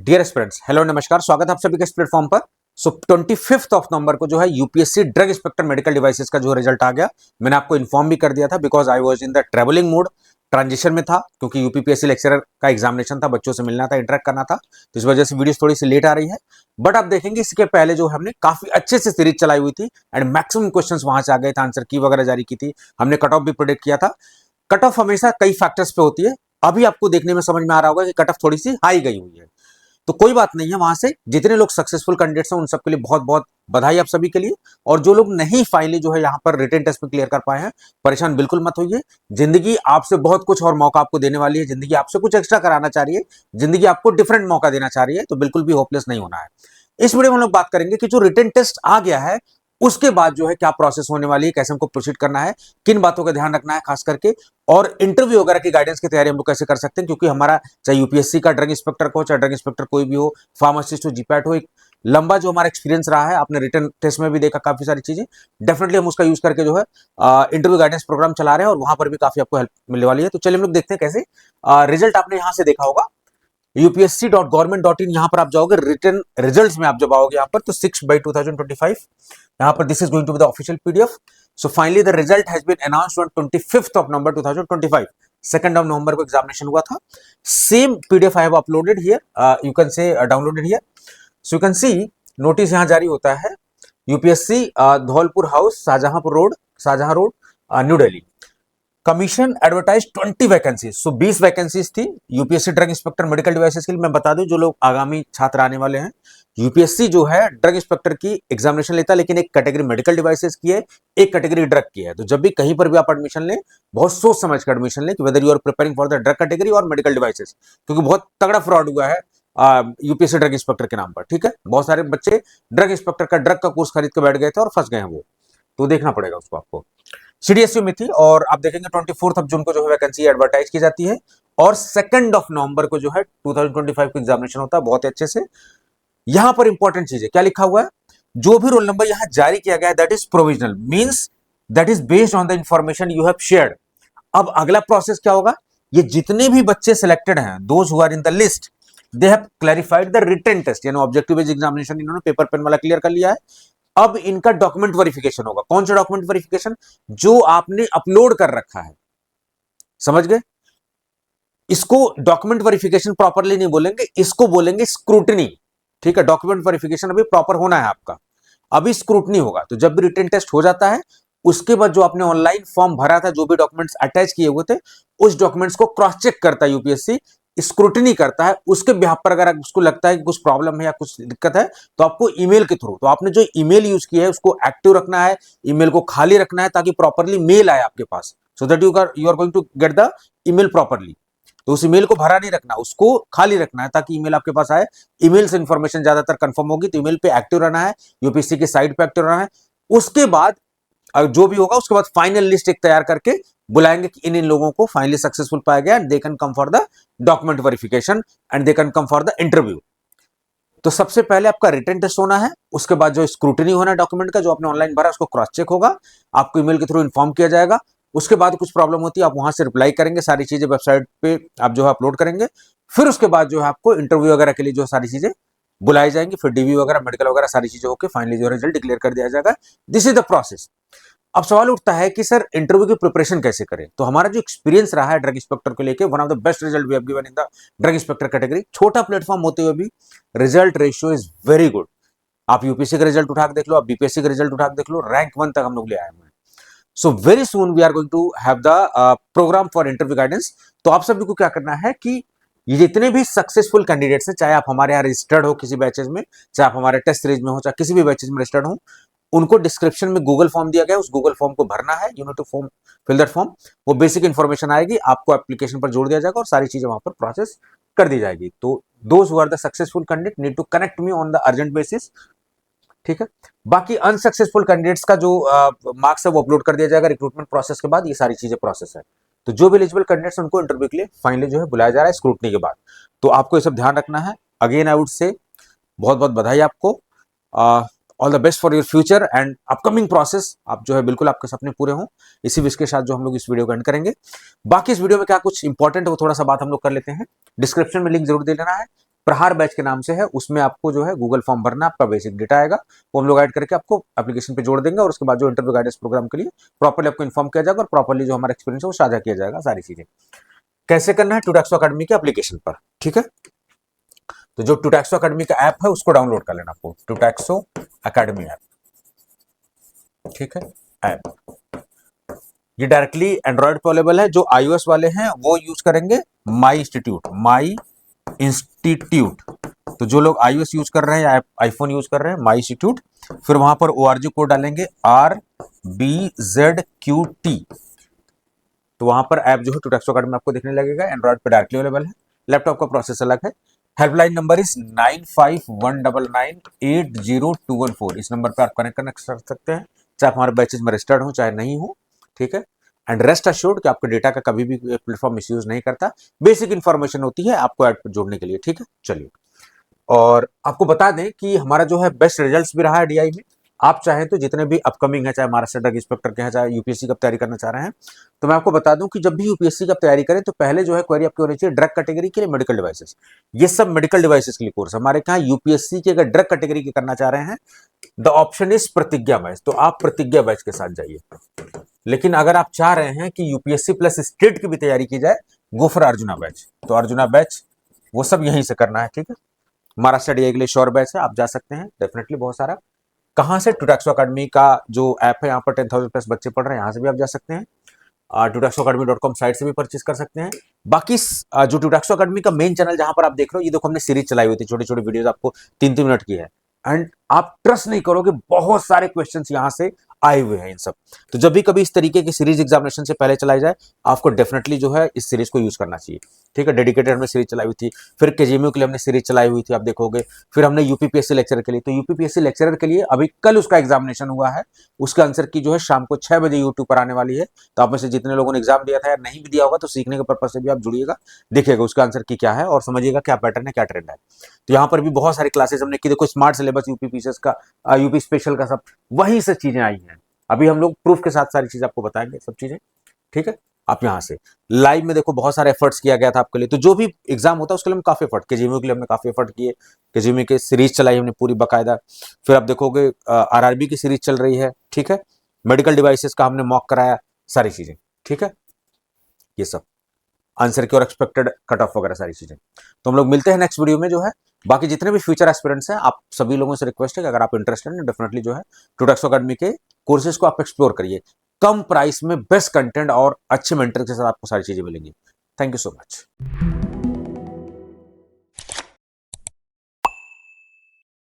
Dear students, hello नमस्कार, स्वागत है आप सभी के इस प्लेटफॉर्म पर। 25 ऑफ नवंबर को जो है UPSC drug inspector medical devices का जो रिजल्ट आ गया। मैंने आपको इन्फॉर्म भी कर दिया था because I was in the travelling mode, transition में था, क्योंकि यूपीपीएससी लेक्चरर का एग्जामिनेशन था, बच्चों से मिलना था, इंटरेक्ट करना था, तो इस वजह से वीडियो थोड़ी सी लेट आ रही है। बट आप देखेंगे इसके पहले जो हमने काफी अच्छे से सीरीज चलाई हुई थी एंड मैक्सिमम क्वेश्चंस वहां से आ गए थे, आंसर की वगैरह जारी की थी, हमने कट ऑफ भी प्रोडिक्ट किया था। कट ऑफ हमेशा कई फैक्टर्स पे होती है, अभी आपको देखने में समझ में आ रहा होगा कि कट ऑफ थोड़ी सी हाई गई हुई है, तो कोई बात नहीं है। वहां से जितने लोग सक्सेसफुल कैंडिडेट्स हैं उन सबके लिए बहुत बहुत बधाई आप सभी के लिए। और जो लोग नहीं फाइनली जो है यहाँ पर रिटन टेस्ट में क्लियर कर पाए हैं, परेशान बिल्कुल मत होइए। जिंदगी आपसे बहुत कुछ और मौका आपको देने वाली है, जिंदगी आपसे कुछ एक्स्ट्रा कराना चाह रही है, जिंदगी आपको डिफरेंट मौका देना चाह रही है, तो बिल्कुल भी होपलेस नहीं होना है। इस वीडियो में हम लोग बात करेंगे कि जो रिटन टेस्ट आ गया है उसके बाद जो है क्या प्रोसेस होने वाली है, कैसे हमको प्रोसीड करना है, किन बातों का ध्यान रखना है खास करके, और इंटरव्यू वगैरह की गाइडेंस की तैयारी हम लोग कैसे कर सकते हैं। क्योंकि हमारा चाहे यूपीएससी का ड्रग इंस्पेक्टर को, चाहे ड्रग इंस्पेक्टर कोई भी हो, फार्मासिस्ट हो, जीपैट हो, एक लंबा जो हमारा एक्सपीरियंस रहा है, आपने रिटन टेस्ट में भी देखा काफी सारी चीजें, डेफिनेटली हम उसका यूज करके जो है इंटरव्यू गाइडेंस प्रोग्राम चला रहे हैं और वहां पर भी काफी आपको हेल्प मिलने वाली है। तो चलिए हम लोग देखते हैं कैसे। रिजल्ट आपने यहां से देखा होगा upsc.government.in, यहां पर आप जाओगे, रिटन रिजल्ट्स में आप जब आओगे यहां पर, तो 6/2025, यहां पर this is going to be the official PDF. So finally the result has been announced on 25th of November 2025। 2nd of November को एग्जामिनेशन हुआ था। Same PDF I have uploaded here, you can say downloaded here. So you can see notice यहां जारी होता है, UPSC Dholpur house, Shahjahan road, New Delhi. Commission advertise 20 vacancies, सो 20 vacancies थी UPSC drug inspector medical devices के लिए। मैं बता दूं जो लोग आगामी छात्र आने वाले हैं, यूपीएससी जो है ड्रग इंस्पेक्टर की एग्जामिनेशन लेता है, लेकिन एक कैटेगरी मेडिकल डिवाइसेस की है, एक कैटेगरी ड्रग की है। तो जब भी कहीं पर भी आप एडमिशन लें, बहुत सोच समझ कर एडमिशन लें कि whether you are preparing for the drug category और मेडिकल डिवाइसेस, क्योंकि बहुत तगड़ा फ्रॉड हुआ है यूपीएससी ड्रग इंस्पेक्टर के नाम पर। ठीक है, बहुत सारे बच्चे ड्रग इंस्पेक्टर का ड्रग का कोर्स खरीद के बैठ गए थे और फंस गए हैं वो, तो देखना पड़ेगा उसको आपको। सीडीएसयू में थी, और आप देखेंगे 24 जून को जो है वैकेंसी एडवर्टाइज की जाती है, और 2 नवंबर को जो है 2025 को एग्जामिनेशन होता है बहुत अच्छे से। यहां पर इंपॉर्टेंट चीज है, क्या लिखा हुआ है, जो भी रोल नंबर यहां जारी किया गया है that is provisional, means that is based on the information you have shared. अब अगला प्रोसेस क्या होगा, ये जितने भी बच्चे सिलेक्टेड हैं, those who are in the list, they have clarified the written test, यानी ऑब्जेक्टिव बेस्ड एग्जामिनेशन इन्होंने पेपर पेन वाला क्लियर कर लिया है। अब इनका डॉक्यूमेंट वेरिफिकेशन होगा। कौन सा डॉक्यूमेंट वेरिफिकेशन, जो आपने अपलोड कर रखा है, समझ गए। इसको डॉक्यूमेंट वेरिफिकेशन प्रॉपरली नहीं बोलेंगे, इसको बोलेंगे स्क्रूटनी। ठीक है, डॉक्यूमेंट वेरिफिकेशन अभी प्रॉपर होना है आपका, अभी स्क्रूटनी होगा। तो जब भी रिटन टेस्ट हो जाता है, उसके बाद जो आपने ऑनलाइन फॉर्म भरा था, जो भी डॉक्यूमेंट्स अटैच किए हुए थे, उस डॉक्यूमेंट्स को क्रॉस चेक करता है यूपीएससी, स्क्रूटनी करता है। उसके बिहाफ पर अगर उसको लगता है कि कुछ प्रॉब्लम है या कुछ दिक्कत है, तो आपको ईमेल के थ्रू, तो आपने जो ईमेल यूज की है उसको एक्टिव रखना है, ईमेल को खाली रखना है, ताकि प्रॉपरली मेल आए आपके पास, so that you are going to get the email properly. तो उस ईमेल को भरा नहीं रखना, उसको खाली रखना है, ताकि ईमेल आपके पास आए। ईमेल से इंफॉर्मेशन ज्यादातर कंफर्म होगी, तो ईमेल पे एक्टिव रहना है, यूपीएससी की साइट पे एक्टिव रहना है। उसके बाद जो भी होगा, उसके बाद फाइनल लिस्ट एक तैयार करके बुलाएंगे कि इन इन लोगों को फाइनली सक्सेसफुल पाया गया, and they can come for the document verification and they can come for the interview. तो सबसे पहले आपका रिटन टेस्ट होना है, उसके बाद जो स्क्रूटनी होना है डॉक्यूमेंट का, जो आपने ऑनलाइन भरा उसको क्रॉस चेक होगा, आपको ईमेल के थ्रू इन्फॉर्म किया जाएगा। उसके बाद कुछ प्रॉब्लम होती है, आप वहां से रिप्लाई करेंगे, सारी चीजें वेबसाइट पे आप जो है अपलोड करेंगे। फिर उसके बाद जो है आपको इंटरव्यू वगैरह के लिए जो सारी चीजें बुलाई जाएंगी, फिर डीवी वगैरह, मेडिकल वगैरह सारी चीजें होकर फाइनली जो रिजल्ट डिक्लेयर कर दिया जाएगा। This is the process. अब सवाल उठता है कि सर इंटरव्यू की प्रिपरेशन कैसे करें। तो हमारा जो एक्सपीरियंस रहा है ड्रग इंस्पेक्टर को लेके, one of the best result we have given in the drug inspector category. छोटा प्लेटफॉर्म होते हुए भी result ratio is very good. आप यूपीएससी का रिजल्ट उठा के देख लो, आप बीपीएससी का रिजल्ट उठा के देख लो, रैंक 1 तक हम लोग ले आए हैं। So very soon we are going to have the programme for interview guidance. तो आप सभी को क्या करना है कि ये जितने भी सक्सेसफुल कैंडिडेट्स हैं, चाहे आप हमारे यहाँ रजिस्टर्ड हो किसी बैचेज में, चाहे आप हमारे टेस्ट सीरीज में हो, चाहे किसी भी बैचेज में रजिस्टर्ड हो, उनको डिस्क्रिप्शन में गूगल फॉर्म दिया गया है, उस गूगल फॉर्म को भरना है। You need to form fill that form. वो बेसिक इंफॉर्मेशन आएगी, आपको एप्लीकेशन पर जोड़ दिया जाएगा और सारी चीजें वहां पर प्रोसेस कर दी जाएगी। तो those who are the successful candidate need to connect me on the urgent basis. ठीक है, बाकी अनसक्सेसफुल कैंडिडेट्स का जो मार्क्स है वो अपलोड कर दिया जाएगा रिक्रूटमेंट प्रोसेस के बाद। ये सारी चीजें प्रोसेस है। तो जो भी एलिजिबल कैंडिडेट्स उनको इंटरव्यू के लिए फाइनली जो है बुलाया जा रहा है स्क्रूटनी के बाद। तो आपको ये सब ध्यान रखना है। अगेन आई वुड से बहुत बहुत बधाई आपको, all the best for your future and upcoming process. आप जो है बिल्कुल आपके सपने पूरे हों, इसी विश के साथ जो हम लोग इस वीडियो को एंड करेंगे। बाकी इस वीडियो में क्या कुछ इंपॉर्टेंट है वो थोड़ा सा बात हम लोग कर लेते हैं। डिस्क्रिप्शन में लिंक जरूर दे लेना है, प्रहार बैच के नाम से है, उसमें आपको जो है गूगल फॉर्म भरना, आपका बेसिक डेटा आएगा, वो हम लोग ऐड करके आपको एप्लीकेशन पे जोड़ देंगे और उसके बाद जो इंटरव्यू गाइडेंस प्रोग्राम के लिए प्रॉपर्ली आपको इन्फॉर्म किया जाएगा और प्रॉपर्ली जो हमारा एक्सपीरियंस है वो साझा किया जाएगा। सारी चीजें कैसे करना है टूटैक्सो अकेडमी के एप्लीकेशन पर, ठीक है। तो जो टूटैक्सो अकेडमी का ऐप है उसको डाउनलोड कर लेना आपको, टूटैक्सो अकेडमी ऐप, ठीक है। ऐप ये डायरेक्टली एंड्रॉइड पे अवेलेबल है, जो iOS वाले हैं वो यूज करेंगे माई इंस्टीट्यूट। तो जो लोग iOS यूज कर रहे हैं या आईफोन यूज कर रहे हैं, माई इंस्टीट्यूट, फिर वहां पर ORG कोड डालेंगे RBZQT, तो वहां पर ऐप जो है टूटैक्सो अकेडमी में आपको दिखने लगेगा। एंड्रॉइड पे डायरेक्टली अवेलेबल है, लैपटॉप का प्रोसेस अलग है। हेल्पलाइन नंबर इज 9519980214, इस नंबर पर आप कनेक्ट कर सकते हैं, चाहे हमारे बैचेज में रजिस्टर्ड हो चाहे नहीं हो, ठीक है। एंड रेस्ट अश्योर्ड कि आपके डेटा का कभी भी प्लेटफॉर्म मिसयूज नहीं करता, बेसिक इंफॉर्मेशन होती है आपको ऐड पर जोड़ने के लिए, ठीक है। चलिए, और आपको बता दें कि हमारा जो है बेस्ट रिजल्ट्स भी रहा है DI में। आप चाहें तो जितने भी अपकमिंग है, चाहे महाराष्ट्र ड्रग इंस्पेक्टर के हैं, चाहे यूपीएससी का तैयारी करना चाह रहे हैं, तो मैं आपको बता दूं कि जब भी यूपीएससी का तैयारी करें तो पहले जो है क्वेरी आपकी होनी चाहिए ड्रग कैटेगरी के लिए मेडिकल डिवाइसेस। ये सब मेडिकल डिवाइसेस के लिए कोर्स हमारे यहाँ यूपीएससी के अगर ड्रग कैटेगरी के करना चाह रहे हैं, द ऑप्शन इज प्रतिज्ञा बैच, तो आप प्रतिज्ञा बैच के साथ जाइए। लेकिन अगर आप चाह रहे हैं कि यूपीएससी प्लस स्टेट की भी तैयारी की जाए, गो फॉर अर्जुना बैच, तो अर्जुना बैच वो सब यहीं से करना है, ठीक है। महाराष्ट्र DI के लिए श्योर बैच है, आप जा सकते हैं डेफिनेटली। बहुत सारा कहां से, टूटैक्सो अकेडमी का जो ऐप है, यहाँ पर 10,000 प्लस बच्चे पढ़ रहे हैं, यहाँ से भी आप जा सकते हैं। tutexoacademy.com साइट से भी परचेज कर सकते हैं। बाकी जो टूटैक्सो अकेडमी का मेन चैनल जहां पर आप देख रहे हो, ये देखो हमने सीरीज चलाई हुई थी, छोटी छोटी वीडियोस आपको 3-3 मिनट की है, एंड आप ट्रस्ट नहीं करोगे बहुत सारे क्वेश्चंस यहां से आए हुए हैं इन सब। तो जब भी कभी इस तरीके की सीरीज एग्जामिनेशन से पहले चलाई जाए, आपको डेफिनेटली जो है इस सीरीज को यूज करना चाहिए, ठीक है। डेडिकेटेड हमने सीरीज चलाई हुई थी, फिर केजीएमयू के लिए हमने सीरीज चलाई हुई थी, आप देखोगे। फिर हमने यूपीपीएससी लेक्चरर के लिए, तो यूपीपीएससी लेक्चरर के लिए अभी कल उसका एग्जामिनेशन हुआ है, उसका आंसर की जो है शाम को 6 बजे यूट्यूब पर आने वाली है। तो आप में से जितने लोगों ने एग्जाम दिया था या नहीं भी दिया होगा, तो सीखने के पर्पज से भी आप जुड़िएगा, देखिएगा उसका आंसर की क्या है और समझिएगा क्या पैटर्न है, क्या ट्रेंड है। तो यहाँ पर भी बहुत सारी क्लासेस हमने की, देखो स्मार्ट सिलेबस यूपीपीएससी का, यूपी स्पेशल का, सब वहीं से चीजें आई हैं। अभी हम लोग प्रूफ के साथ सारी चीजें आपको बताएंगे, सब चीजें, ठीक है। आप यहाँ से लाइव में देखो बहुत सारे एफर्ट्स किया गया था आपके लिए, तो जो भी एग्जाम होता है उसके लिए हम काफी एफर्ट, केजीएमयू के लिए हमने काफी एफर्ट किए, केजीएमयू की सीरीज चलाई हमने पूरी बकायदा। फिर आप देखोगे आरआरबी की सीरीज चल रही है, ठीक है। मेडिकल डिवाइसेस का हमने मॉक कराया, सारी चीजें, ठीक है। ये सब आंसर की और एक्सपेक्टेड कट ऑफ वगैरह सारी चीजें। तो हम लोग मिलते हैं नेक्स्ट वीडियो में जो है। बाकी जितने भी फ्यूचर एस्पिरेंट्स हैं, आप सभी लोगों से रिक्वेस्ट है कि अगर आप इंटरेस्टेड हैं, डेफिनेटली जो है टूटैक्सो अकेडमी के कोर्सेज को आप एक्सप्लोर करिए। कम प्राइस में बेस्ट कंटेंट और अच्छे मेंटर के साथ आपको सारी चीजें मिलेंगी। Thank you so much.